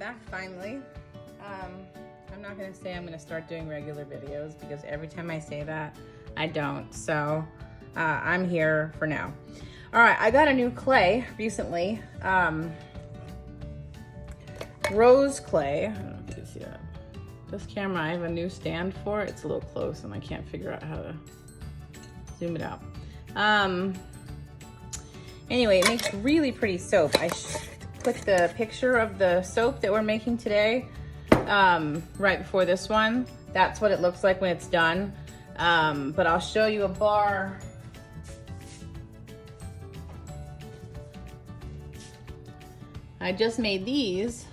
back finally. I'm not gonna say I'm gonna start doing regular videos because every time I say that, I don't. So I'm here for now. All right, I got a new clay recently. Rose clay. I don't know if you can see that. This camera, I have a new stand for it. It's a little close and I can't figure out how to zoom it out. Anyway, it makes really pretty soap. I put the picture of the soap that we're making today right before this one. That's what it looks like when it's done. But I'll show you a bar. I just made these.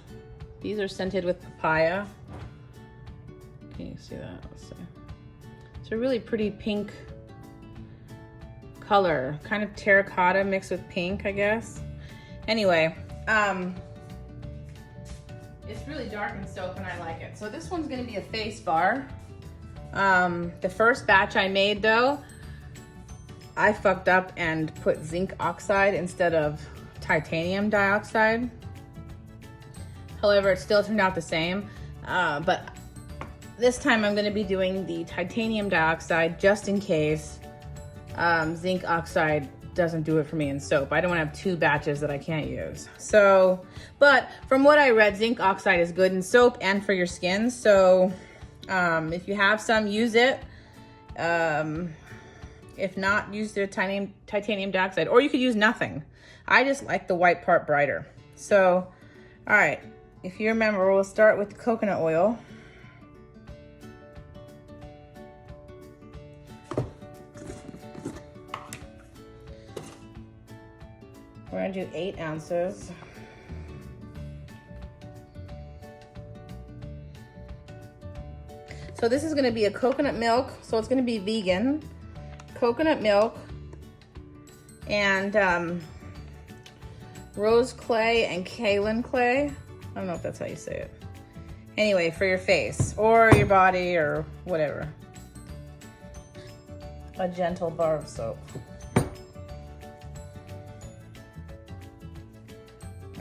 These are scented with papaya. Can you see that? Let's see. It's a really pretty pink color, kind of terracotta mixed with pink, I guess. Anyway, it's really dark in soap and I like it. So this one's gonna be a face bar. The first batch I made though, I fucked up and put zinc oxide instead of titanium dioxide. However, it still turned out the same. But this time I'm gonna be doing the titanium dioxide just in case zinc oxide doesn't do it for me in soap. I don't wanna have two batches that I can't use. So, but from what I read, zinc oxide is good in soap and for your skin. So if you have some, use it. If not, use the titanium dioxide, or you could use nothing. I just like the white part brighter. So, all right, if you remember, we'll start with the coconut oil. We're gonna do 8 ounces. So this is gonna be a coconut milk, so it's gonna be vegan. Coconut milk and rose clay and kaolin clay. I don't know if that's how you say it. Anyway, for your face or your body or whatever. A gentle bar of soap.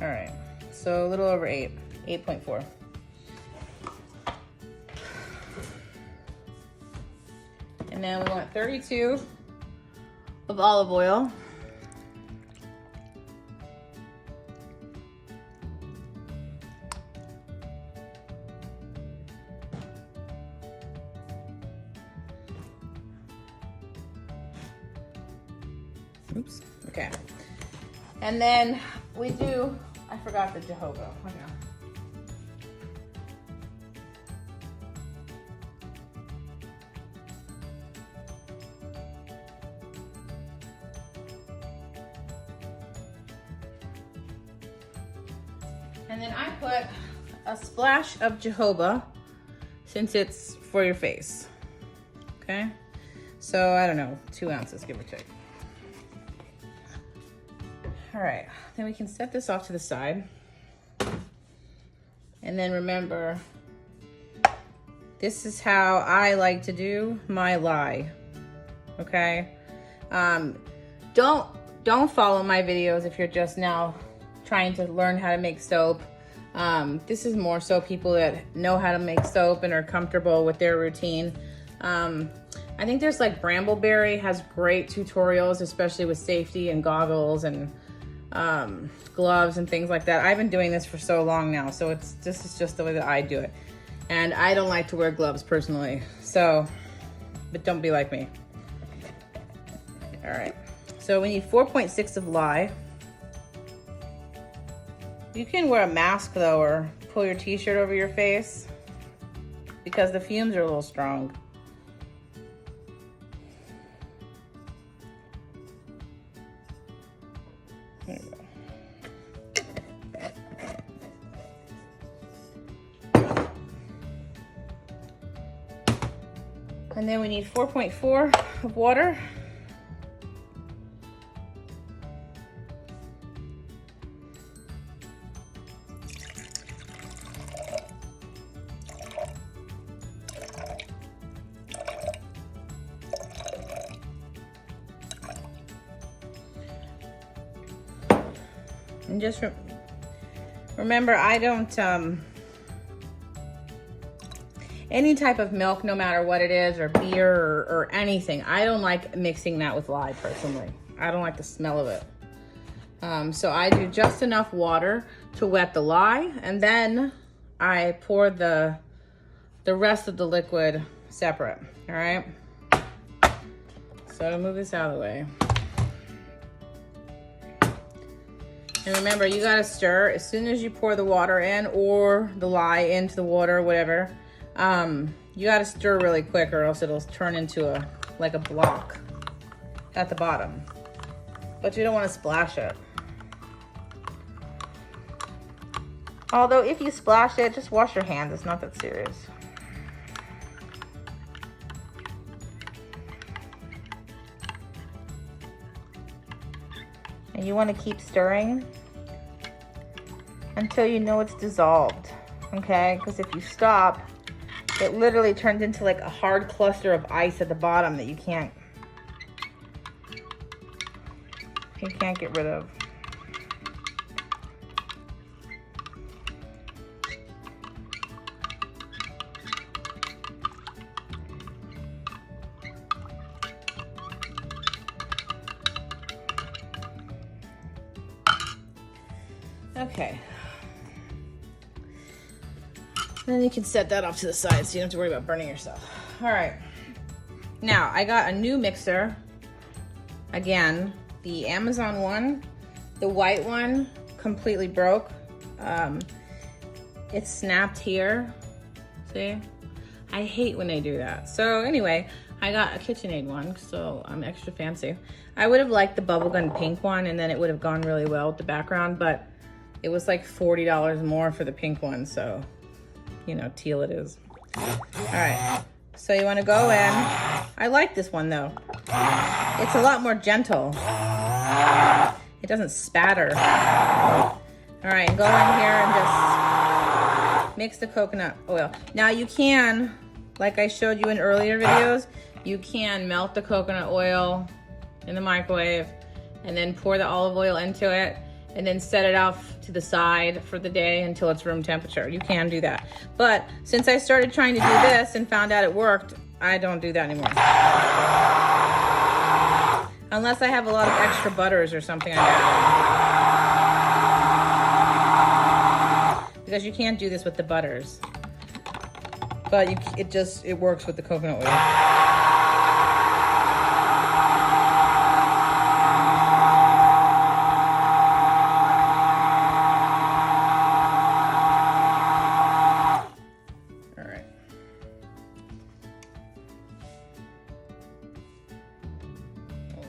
All right, so a little over 8, 8.4. And then we want 32 of olive oil. Oops, okay. And then we do, I forgot the jojoba. Hang on. And then I put a splash of jojoba since it's for your face, okay? So I don't know, 2 ounces, give or take. All right, then we can set this off to the side. And then remember, this is how I like to do my lye, okay? Don't follow my videos if you're just now trying to learn how to make soap. This is more so people that know how to make soap and are comfortable with their routine. I think there's like Brambleberry has great tutorials, especially with safety and goggles and gloves and things like that. I've been doing this for so long now, so this is just the way that I do it. And I don't like to wear gloves personally, so, but don't be like me. All right, so we need 4.6 of lye. You can wear a mask though, or pull your t-shirt over your face because the fumes are a little strong. There you go. And then we need 4.4 of water. And just Remember, I don't, any type of milk, no matter what it is, or beer, or anything, I don't like mixing that with lye, personally. I don't like the smell of it. So I do just enough water to wet the lye, and then I pour the rest of the liquid separate, all right? So to move this out of the way. And remember, you gotta stir as soon as you pour the water in, or the lye into the water, whatever. You gotta stir really quick, or else it'll turn into like a block at the bottom. But you don't wanna splash it. Although if you splash it, just wash your hands, it's not that serious. And you wanna keep stirring until you know it's dissolved, okay? Because if you stop, it literally turns into like a hard cluster of ice at the bottom that you can't get rid of. Okay. Then you can set that off to the side so you don't have to worry about burning yourself. All right. Now, I got a new mixer. Again, the Amazon one, the white one, completely broke. It snapped here. See? I hate when they do that. So anyway, I got a KitchenAid one, so I'm extra fancy. I would have liked the bubblegum pink one, and then it would have gone really well with the background, but it was like $40 more for the pink one, so, you know, teal it is. All right, so you wanna go in. I like this one though. It's a lot more gentle. It doesn't spatter. All right, go in here and just mix the coconut oil. Now you can, like I showed you in earlier videos, you can melt the coconut oil in the microwave and then pour the olive oil into it and then set it off to the side for the day until it's room temperature. You can do that. But since I started trying to do this and found out it worked, I don't do that anymore. Unless I have a lot of extra butters or something like that. Because you can't do this with the butters. But it works with the coconut oil.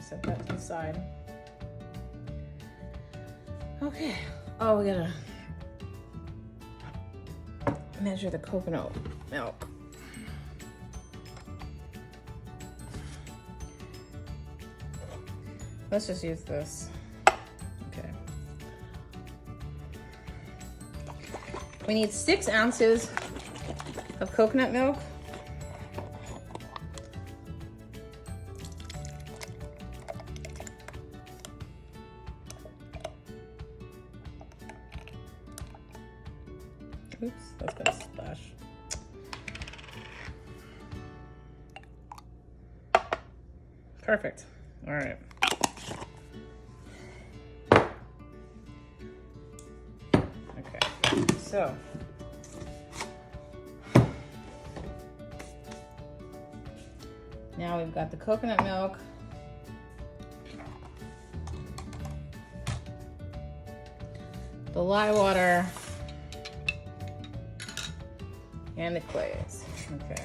Set that to the side. Okay. Oh, we gotta measure the coconut milk. Let's just use this. Okay. We need 6 ounces of coconut milk. Oops, that's gonna splash. Perfect. All right. Okay, so now we've got the coconut milk. The lye water. And the glaze. Okay.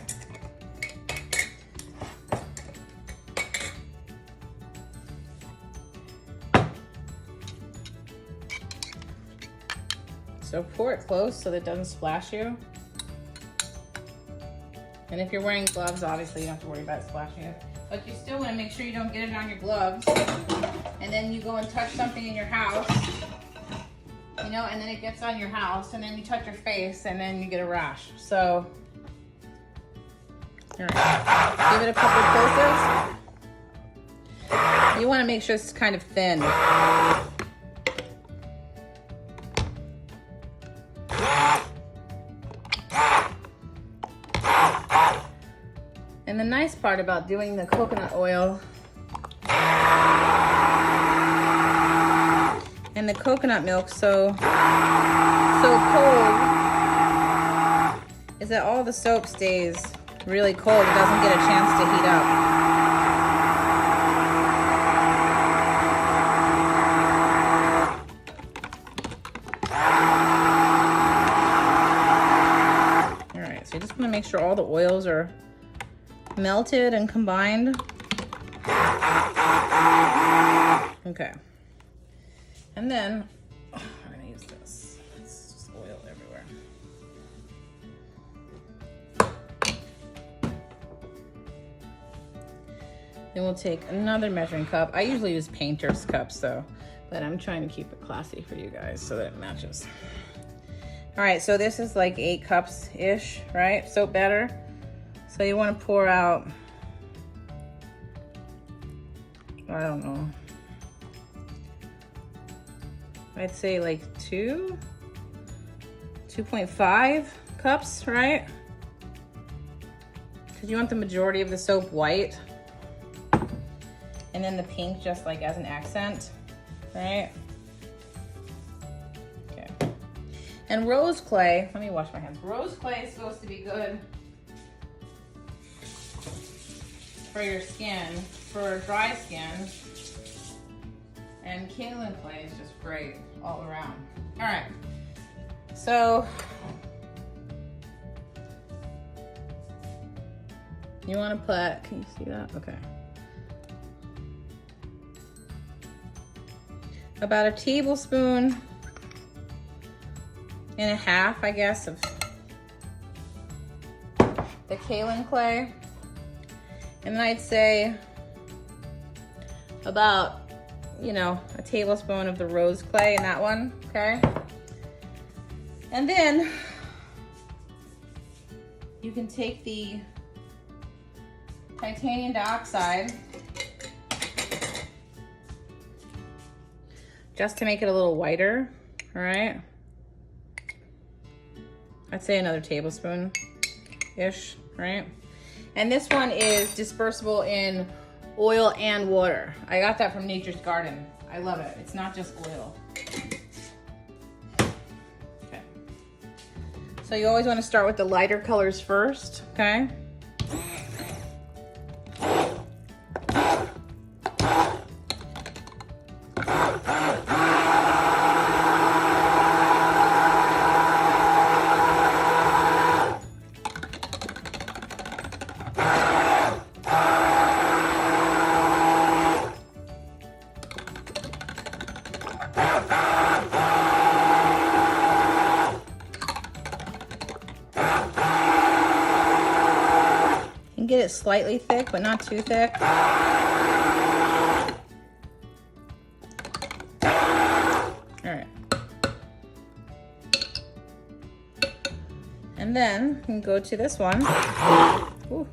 So pour it close so that it doesn't splash you. And if you're wearing gloves, obviously you don't have to worry about it splashing you. But you still want to make sure you don't get it on your gloves. And then you go and touch something in your house. You know, and then it gets on your house, and then you touch your face, and then you get a rash. So, all right, give it a couple pulses. You want to make sure it's kind of thin. nice part about doing the coconut oil and the coconut milk so cold is that all the soap stays really cold. It doesn't get a chance to heat up. All right, so you just want to make sure all the oils are melted and combined. Okay. And then, I'm gonna use this. It's just oil everywhere. Then we'll take another measuring cup. I usually use painter's cups though, but I'm trying to keep it classy for you guys so that it matches. All right, so this is like 8 cups-ish, right? Soap batter. So you wanna pour out, I don't know, I'd say like 2.5 cups, right? Because you want the majority of the soap white. And then the pink just like as an accent, right? Okay. And rose clay, let me wash my hands. Rose clay is supposed to be good for your skin, for dry skin. And kaolin clay is just great all around. All right, so you want to put, can you see that? Okay. About a tablespoon and a half, I guess, of the kaolin clay. And then I'd say about, you know, a tablespoon of the rose clay in that one, okay? And then you can take the titanium dioxide just to make it a little whiter, all right? I'd say another tablespoon-ish, right? And this one is dispersible in oil and water. I got that from Nature's Garden. I love it. It's not just oil. Okay. So you always want to start with the lighter colors first, okay? Get it slightly thick, but not too thick. All right. And then we can go to this one. Ooh.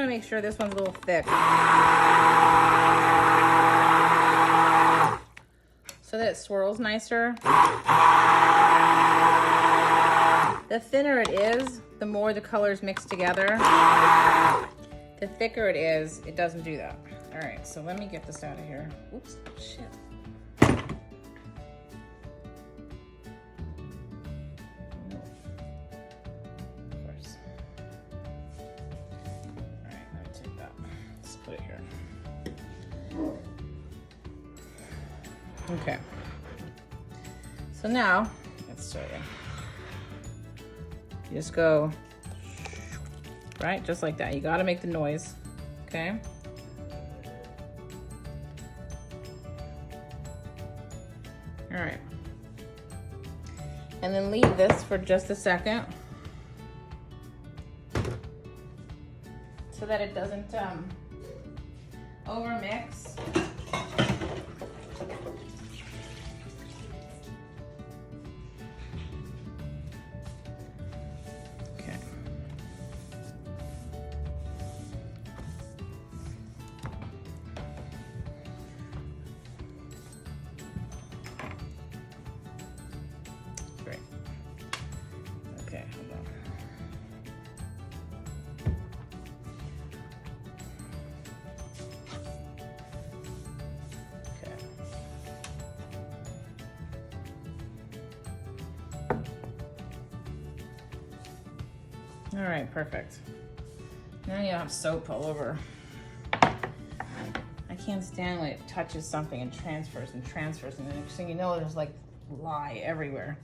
Make sure this one's a little thick so that it swirls nicer. The thinner it is, the more the colors mix together. The thicker it is, it doesn't do that. All right, so let me get this out of here. Oops, shit. Put it here. Okay. So now, let's show you. You just go, right? Just like that. You gotta make the noise, okay? All right. And then leave this for just a second so that it doesn't overmix. Okay. Great. Okay, hold on. All right, perfect. Now you have soap all over. I can't stand when it touches something and transfers, and the next thing you know, there's like lye everywhere.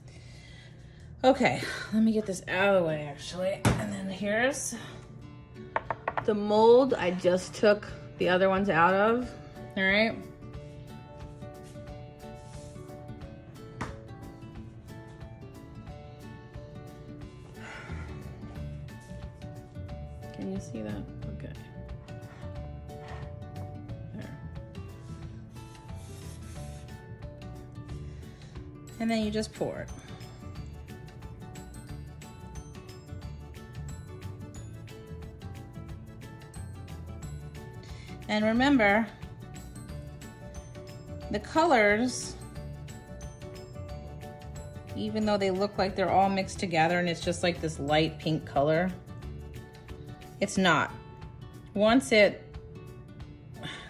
Okay, let me get this out of the way actually. And then here's the mold I just took the other ones out of, all right? Can you see that? Okay. There. And then you just pour it. And remember, the colors, even though they look like they're all mixed together and it's just like this light pink color, it's not. Once it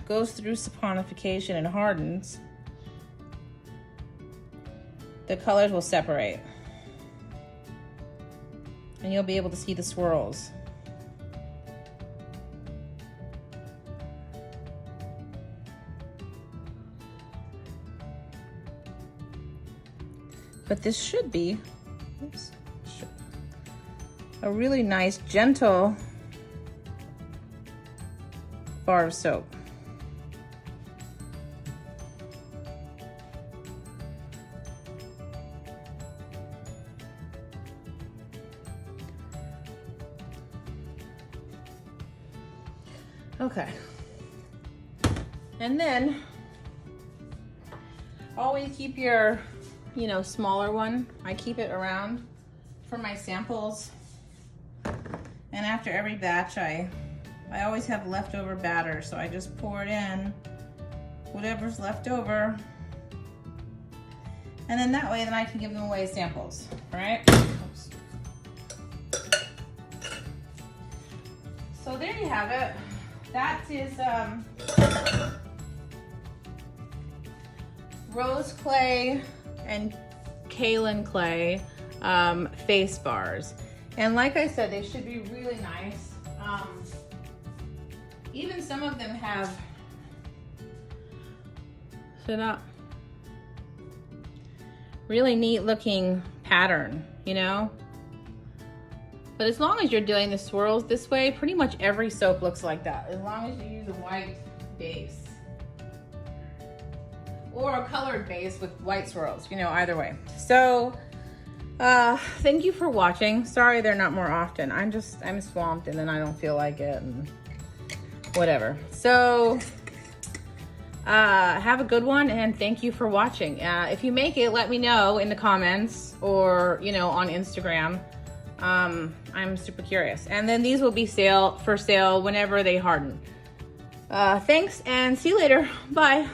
goes through saponification and hardens, the colors will separate. And you'll be able to see the swirls. But this should be, a really nice, gentle bar of soap. Okay. And then always keep your, smaller one. I keep it around for my samples. And after every batch, I always have leftover batter, so I just pour it in, whatever's left over. And then that way, I can give them away as samples, right? Oops. So there you have it. That is rose clay and kaolin clay face bars. And like I said, they should be really nice. Even some of them have, sit up, really neat looking pattern, But as long as you're doing the swirls this way, pretty much every soap looks like that, as long as you use a white base. Or a colored base with white swirls, either way. So, thank you for watching. Sorry they're not more often. I'm swamped and then I don't feel like it and whatever. So, have a good one and thank you for watching. If you make it, let me know in the comments or, on Instagram. I'm super curious. And then these will be for sale whenever they harden. Thanks and see you later. Bye.